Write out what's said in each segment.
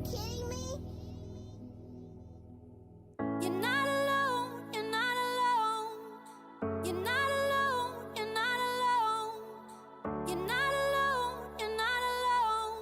kidding me? You're not alone, you're not alone. You're not alone, you're not alone. You're not alone, you're not alone.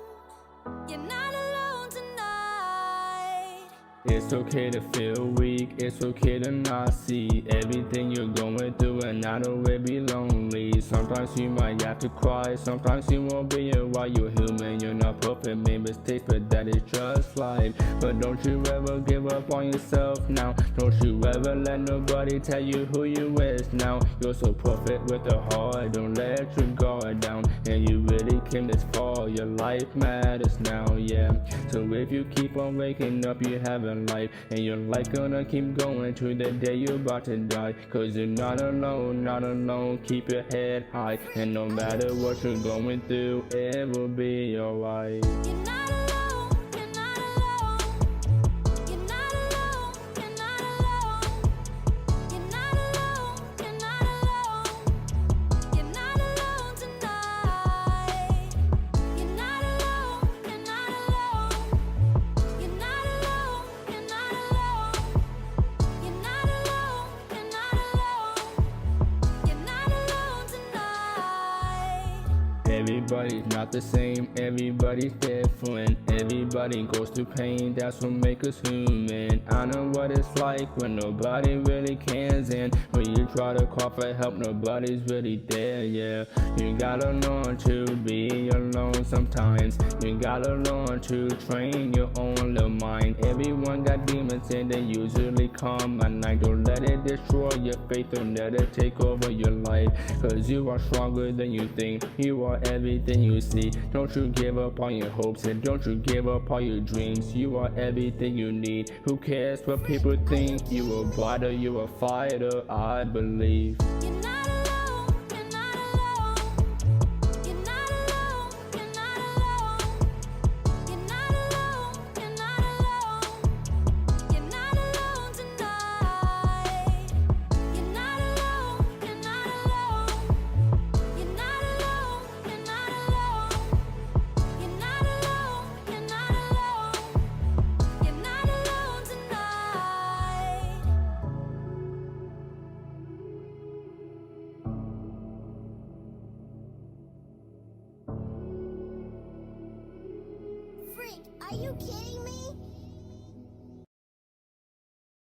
You're not alone tonight. It's okay to feel weak, it's okay to not see everything you're going through and not always be lonely. Sometimes you might have to cry, sometimes you won't be alright. You're human, you're not perfect, make mistakes, but that is just life. But don't you ever give up on yourself now. Don't you ever let nobody tell you who you is now. You're so perfect with a heart, don't let your guard down. And you really came this far, your life matters now, yeah. So if you keep on waking up, you have a life, and your life gonna keep going to the day you're about to die. Cause you're not alone, not alone. Keep your head high, and no matter what you're going through, it will be alright. You're not alone, you're not alone. You're not alone, you're not alone. You're not alone, you're not alone. You're not alone tonight. You're not alone, you're not alone. You're not alone, you're not alone. You're not alone, you're not alone. You're not alone tonight. Everybody's not the same, everybody's different. Everybody goes through pain, that's what makes us human. I know what it's like when nobody really cares, and when you try to call for help, nobody's really there, yeah. You gotta learn to be alone sometimes. You gotta learn to train your own little mind. Everyone got demons and they usually come at night. Don't let it destroy your faith, don't let it take over your life. Cause you are stronger than you think, you are everything you see. Don't you give up on your hopes, and don't you give up on your dreams. You are everything you need. Who cares what people think? You a fighter, you a fighter, I believe. You're not alone, you're not alone. You're not alone, you're not alone. You're not alone, you're not alone. You're not alone tonight. You're not alone, you're not alone. You're not alone, you're not alone. You're not alone, you're not alone. You're not alone tonight. Freak, are you kidding